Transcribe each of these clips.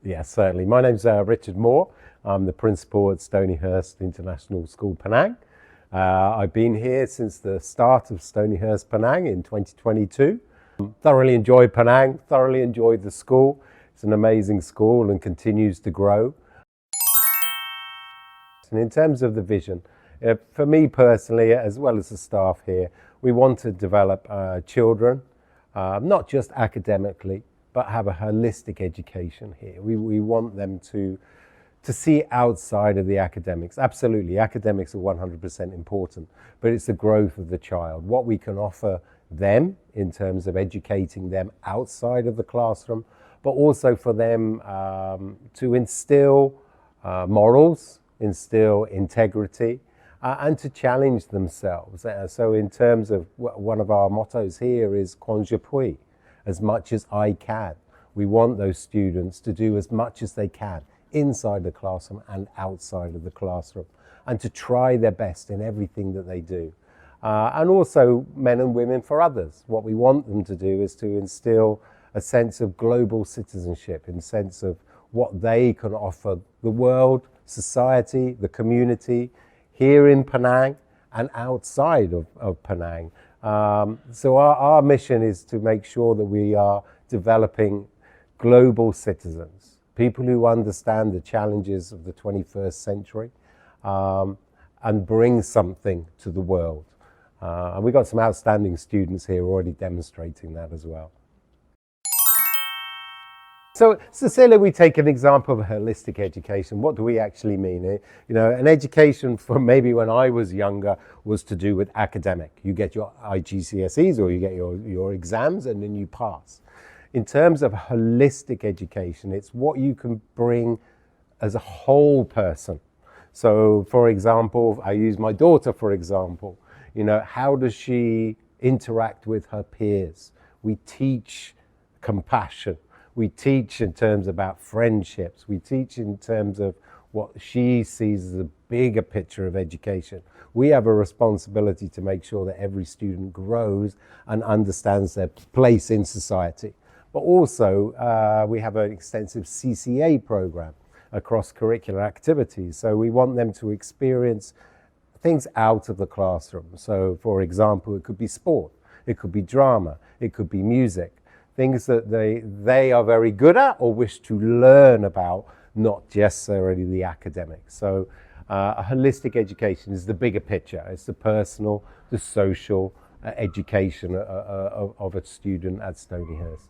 Yes, certainly. My name's Richard Moore. I'm the principal at Stonyhurst International School, Penang. I've been here since the start of Stonyhurst Penang in 2022. Thoroughly enjoyed Penang, thoroughly enjoyed the school. It's an amazing school and continues to grow. And in terms of the vision, for me personally, as well as the staff here, we want to develop children, not just academically, but have a holistic education here. We want them to see outside of the academics. Absolutely, academics are 100% important, but it's the growth of the child, what we can offer them in terms of educating them outside of the classroom, but also for them to instill morals, instill integrity, and to challenge themselves. So in terms of one of our mottos here is Con je puis, as much as I can. We want those students to do as much as they can inside the classroom and outside of the classroom, and to try their best in everything that they do. And also men and women for others. What we want them to do is to instill a sense of global citizenship, in the sense of what they can offer the world, society, the community, here in Penang and outside of Penang. So our mission is to make sure that we are developing global citizens, people who understand the challenges of the 21st century and bring something to the world. And we've got some outstanding students here already demonstrating that as well. So say we take an example of a holistic education. What do we actually mean? You know, an education from maybe when I was younger was to do with academic. You get your IGCSEs or you get your exams and then you pass. In terms of holistic education, it's what you can bring as a whole person. So for example, I use my daughter for example. You know, how does she interact with her peers? We teach compassion. We teach in terms about friendships. We teach in terms of what she sees as a bigger picture of education. We have a responsibility to make sure that every student grows and understands their place in society. But also, we have an extensive CCA program across curricular activities. So we want them to experience things out of the classroom. So for example, it could be sport, it could be drama, it could be music. Things that they are very good at or wish to learn about, not necessarily the academics. So a holistic education is the bigger picture. It's the personal, the social education of a student at Stonyhurst.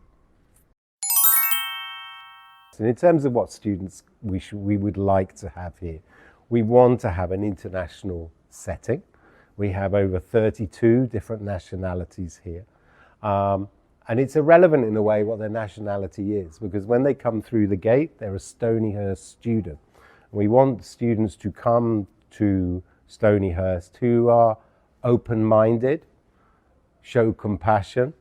And in terms of what students we would like to have here, we want to have an international setting. We have over 32 different nationalities here. And it's irrelevant in a way what their nationality is, because when they come through the gate, they're a Stonyhurst student. We want students to come to Stonyhurst who are open-minded, show compassion,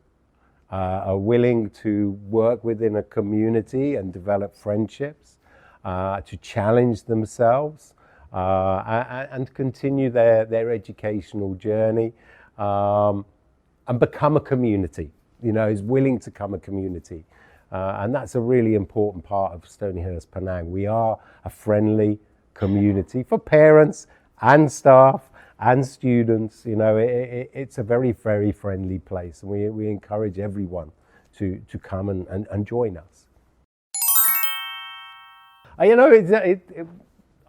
are willing to work within a community and develop friendships, to challenge themselves, and continue their educational journey, and become a community. You know, is willing to become a community. And that's a really important part of Stonyhurst Penang. We are a friendly community for parents and staff and students. You know, it's a very, very friendly place. And we encourage everyone to come and join us. You know,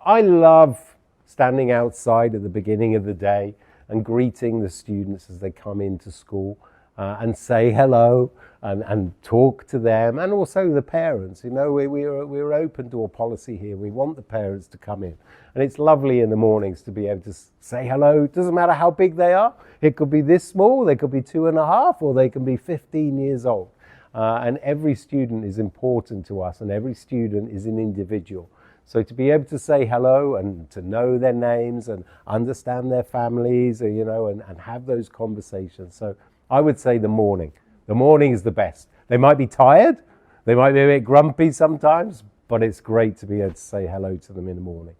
I love standing outside at the beginning of the day and greeting the students as they come into school. And say hello and talk to them, and also the parents. You know, we're open to a policy here. We want the parents to come in, and it's lovely in the mornings to be able to say hello. It doesn't matter how big they are. It could be this small, they could be 2.5, or they can be 15 years old. And every student is important to us, and every student is an individual. So to be able to say hello and to know their names and understand their families, you know, and have those conversations. So I would say the morning. The morning is the best. They might be tired, they might be a bit grumpy sometimes, but it's great to be able to say hello to them in the morning.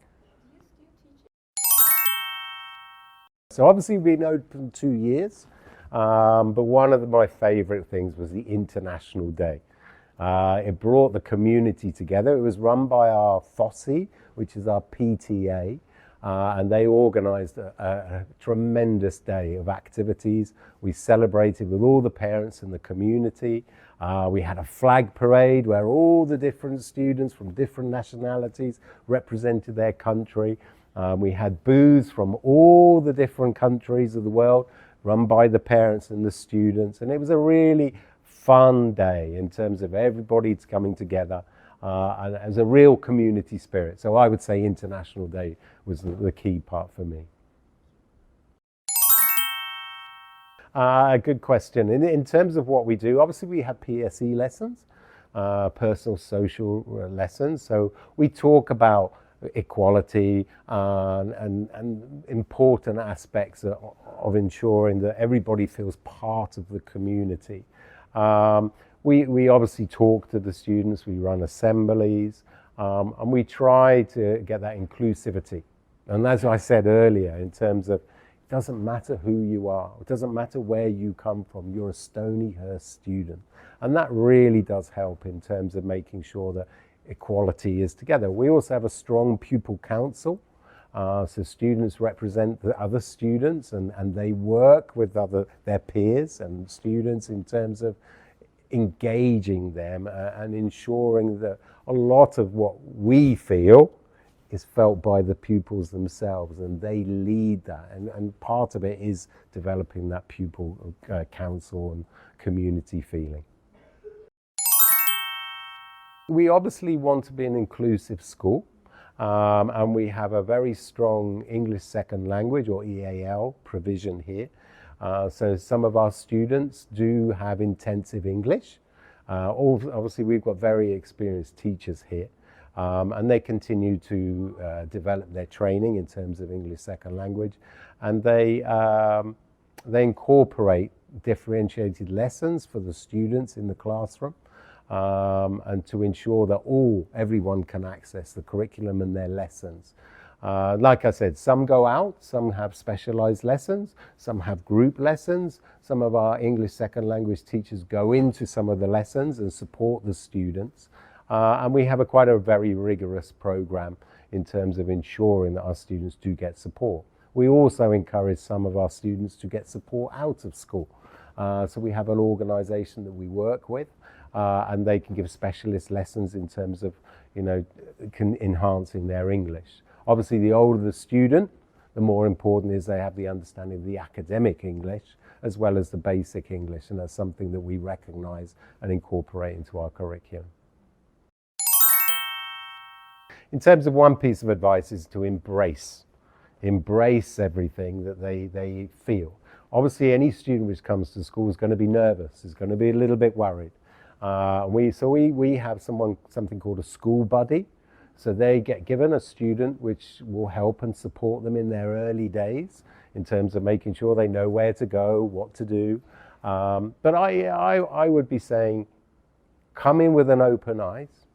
So obviously we've been open 2 years, but one of my favourite things was the International Day. It brought the community together. It was run by our FOSSI, which is our PTA, and they organised a tremendous day of activities. We celebrated with all the parents in the community. We had a flag parade where all the different students from different nationalities represented their country. We had booths from all the different countries of the world run by the parents and the students, and it was a really fun day in terms of everybody's coming together, and it was a real community spirit. So I would say International Day was the key part for me. Good question. In terms of what we do, obviously we have PSE lessons, personal social lessons. So we talk about equality and important aspects of ensuring that everybody feels part of the community. We obviously talk to the students, we run assemblies, and we try to get that inclusivity. And as I said earlier, in terms of it doesn't matter who you are, it doesn't matter where you come from, you're a Stonyhurst student. And that really does help in terms of making sure that equality is together. We also have a strong pupil council, so students represent the other students and they work with their peers and students in terms of engaging them and ensuring that a lot of what we feel is felt by the pupils themselves, and they lead that. And part of it is developing that pupil council and community feeling. We obviously want to be an inclusive school, and we have a very strong English Second Language or EAL provision here. So some of our students do have intensive English. Obviously we've got very experienced teachers here, and they continue to develop their training in terms of English Second Language, and they incorporate differentiated lessons for the students in the classroom, and to ensure that everyone can access the curriculum and their lessons. Like I said, some go out, some have specialized lessons, some have group lessons. Some of our English Second Language teachers go into some of the lessons and support the students. And we have quite a very rigorous program in terms of ensuring that our students do get support. We also encourage some of our students to get support out of school. So we have an organization that we work with, and they can give specialist lessons in terms of, enhancing their English. Obviously, the older the student, the more important is they have the understanding of the academic English as well as the basic English, and that's something that we recognize and incorporate into our curriculum. In terms of one piece of advice is to embrace everything that they feel. Obviously, any student which comes to school is going to be nervous, is going to be a little bit worried. We have something called a school buddy. So they get given a student which will help and support them in their early days in terms of making sure they know where to go, what to do. But I would be saying, come in with an open eyes,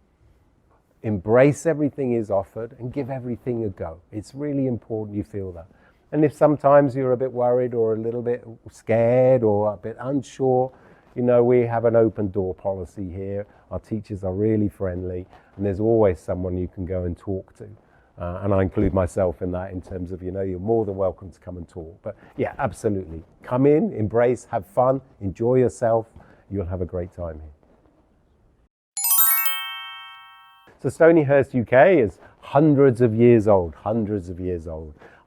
embrace everything is offered and give everything a go. It's really important you feel that. And if sometimes you're a bit worried or a little bit scared or a bit unsure, we have an open door policy here. Our teachers are really friendly, and there's always someone you can go and talk to. And I include myself in that in terms of, you're more than welcome to come and talk. But yeah, absolutely. Come in, embrace, have fun, enjoy yourself. You'll have a great time here. So Stonyhurst UK is hundreds of years old.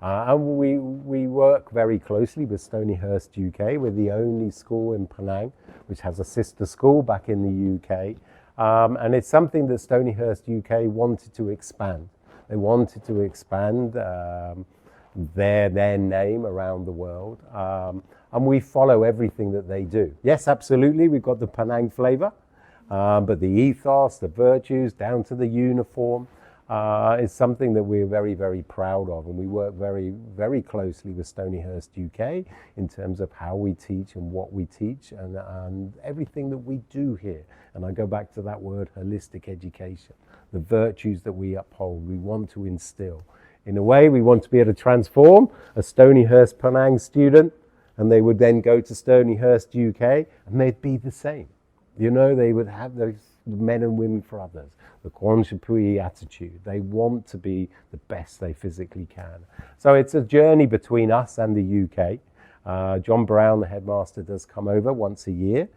And we work very closely with Stonyhurst UK. We're the only school in Penang which has a sister school back in the UK. And it's something that Stonyhurst UK wanted to expand. They wanted to expand their name around the world. And we follow everything that they do. Yes, absolutely, we've got the Penang flavour, but the ethos, the virtues, down to the uniform, is something that we're very, very proud of, and we work very, very closely with Stonyhurst UK in terms of how we teach and what we teach and everything that we do here. And I go back to that word, holistic education, the virtues that we uphold, we want to instill. In a way, we want to be able to transform a Stonyhurst Penang student, and they would then go to Stonyhurst UK and they'd be the same. They would have those men and women for others, the Kwanshapui attitude. They want to be the best they physically can. So it's a journey between us and the UK. John Brown, the headmaster, does come over once a year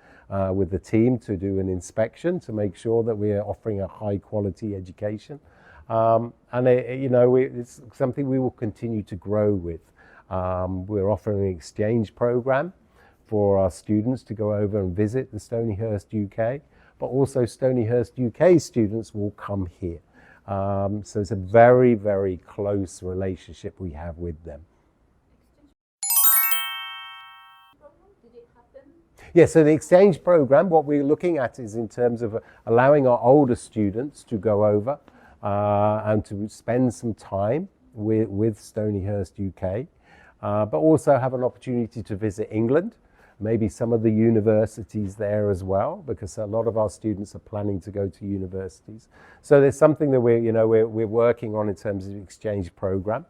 with the team to do an inspection to make sure that we are offering a high quality education. It's something we will continue to grow with. We're offering an exchange program for our students to go over and visit the Stonyhurst UK, but also Stonyhurst UK students will come here. So it's a very, very close relationship we have with them. Yeah, so the exchange program, what we're looking at is in terms of allowing our older students to go over and to spend some time with Stonyhurst UK, but also have an opportunity to visit England, maybe some of the universities there as well, because a lot of our students are planning to go to universities. So there's something that we're working on in terms of the exchange program.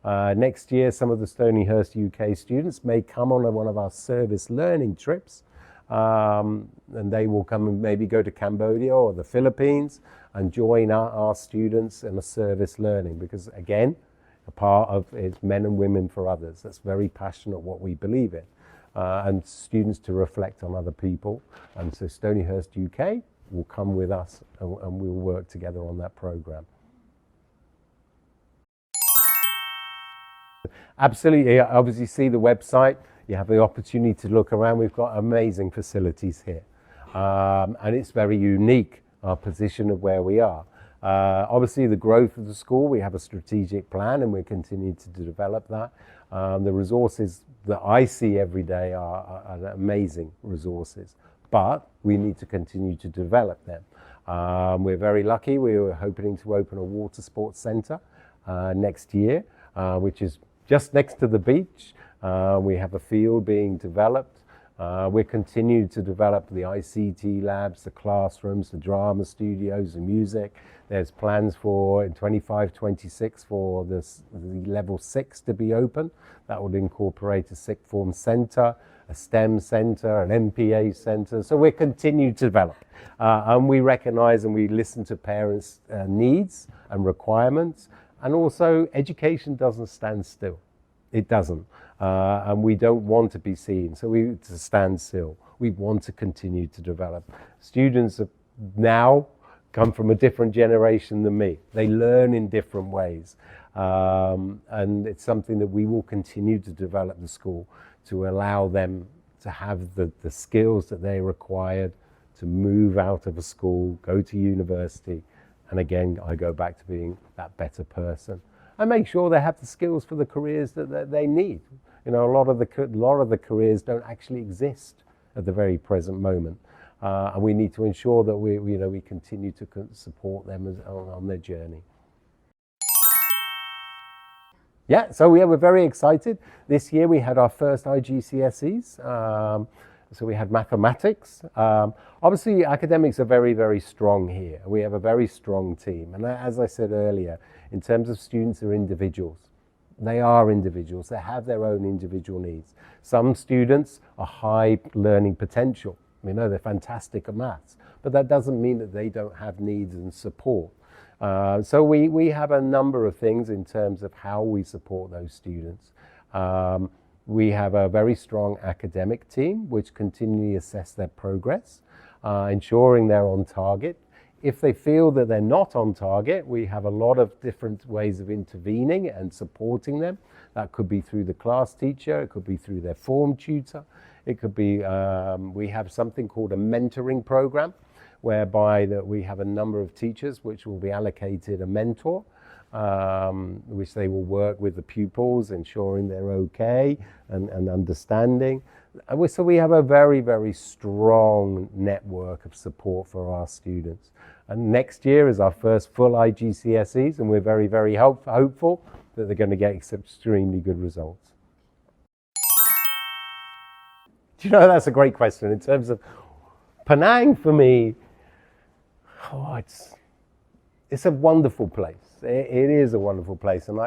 Next year, some of the Stonyhurst UK students may come on one of our service learning trips, and they will come and maybe go to Cambodia or the Philippines and join our students in a service learning, because again, a part of it's men and women for others. That's very passionate what we believe in. And students to reflect on other people. And so Stonyhurst UK will come with us and we'll work together on that program. Absolutely, obviously see the website. You have the opportunity to look around. We've got amazing facilities here. And it's very unique, our position of where we are. Obviously the growth of the school, we have a strategic plan and we're continuing to develop that. The resources that I see every day are amazing resources, but we need to continue to develop them. We're very lucky. We were hoping to open a water sports centre next year, which is just next to the beach. We have a field being developed. We're continuing to develop the ICT labs, the classrooms, the drama studios, the music. There's plans for in 25-26 for the level 6 to be open. That would incorporate a sixth form centre, a STEM centre, an MPA centre. So we're continuing to develop. And we recognise and we listen to parents' needs and requirements. And also education doesn't stand still. It doesn't. And we don't want to be seen. So we to stand still. We want to continue to develop. Students have now come from a different generation than me. They learn in different ways. And it's something that we will continue to develop the school to allow them to have the skills that they required to move out of a school, go to university. And again, I go back to being that better person. And make sure they have the skills for the careers that they need. You know, a lot of the careers don't actually exist at the very present moment. And we need to ensure that we continue to support them on their journey. Yeah, so we're very excited. This year we had our first IGCSEs. So we had mathematics. Obviously, academics are very, very strong here. We have a very strong team. And as I said earlier, in terms of students are individuals. They are individuals. They have their own individual needs. Some students are high learning potential. We know they're fantastic at maths, but that doesn't mean that they don't have needs and support. So we have a number of things in terms of how we support those students. We have a very strong academic team which continually assess their progress, ensuring they're on target. If they feel that they're not on target, we have a lot of different ways of intervening and supporting them. That could be through the class teacher, it could be through their form tutor, it could be, we have something called a mentoring program, whereby that we have a number of teachers which will be allocated a mentor, which they will work with the pupils, ensuring they're okay and understanding. So we have a very, very strong network of support for our students. And next year is our first full IGCSEs, and we're very, very hopeful that they're going to get extremely good results. Do you know, that's a great question. In terms of Penang, for me, it's a wonderful place. It is a wonderful place. And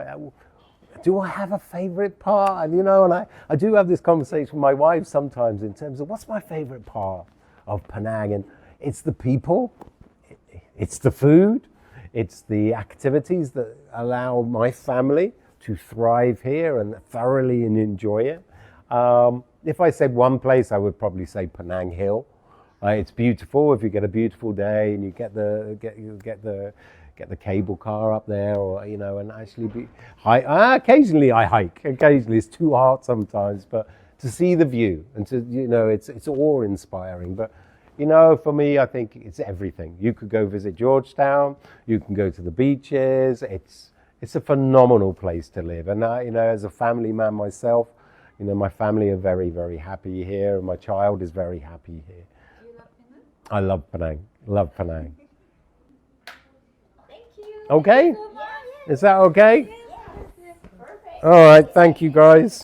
do I have a favorite part? And, you know, and I do have this conversation with my wife sometimes in terms of what's my favorite part of Penang. And it's the people. It's the food, it's the activities that allow my family to thrive here and thoroughly and enjoy it. If I said one place, I would probably say Penang Hill. It's beautiful if you get a beautiful day and you get the cable car up there, or and actually occasionally I hike. Occasionally it's too hot sometimes, but to see the view and to it's awe-inspiring. But for me, I think it's everything. You could go visit Georgetown. You can go to the beaches. It's a phenomenal place to live. And as a family man myself, my family are very, very happy here, and my child is very happy here. Do you love Penang? I love Penang. Love Penang. Thank you. Okay? Thank you so much. Is that okay? Yes, perfect. All right. Thank you, guys.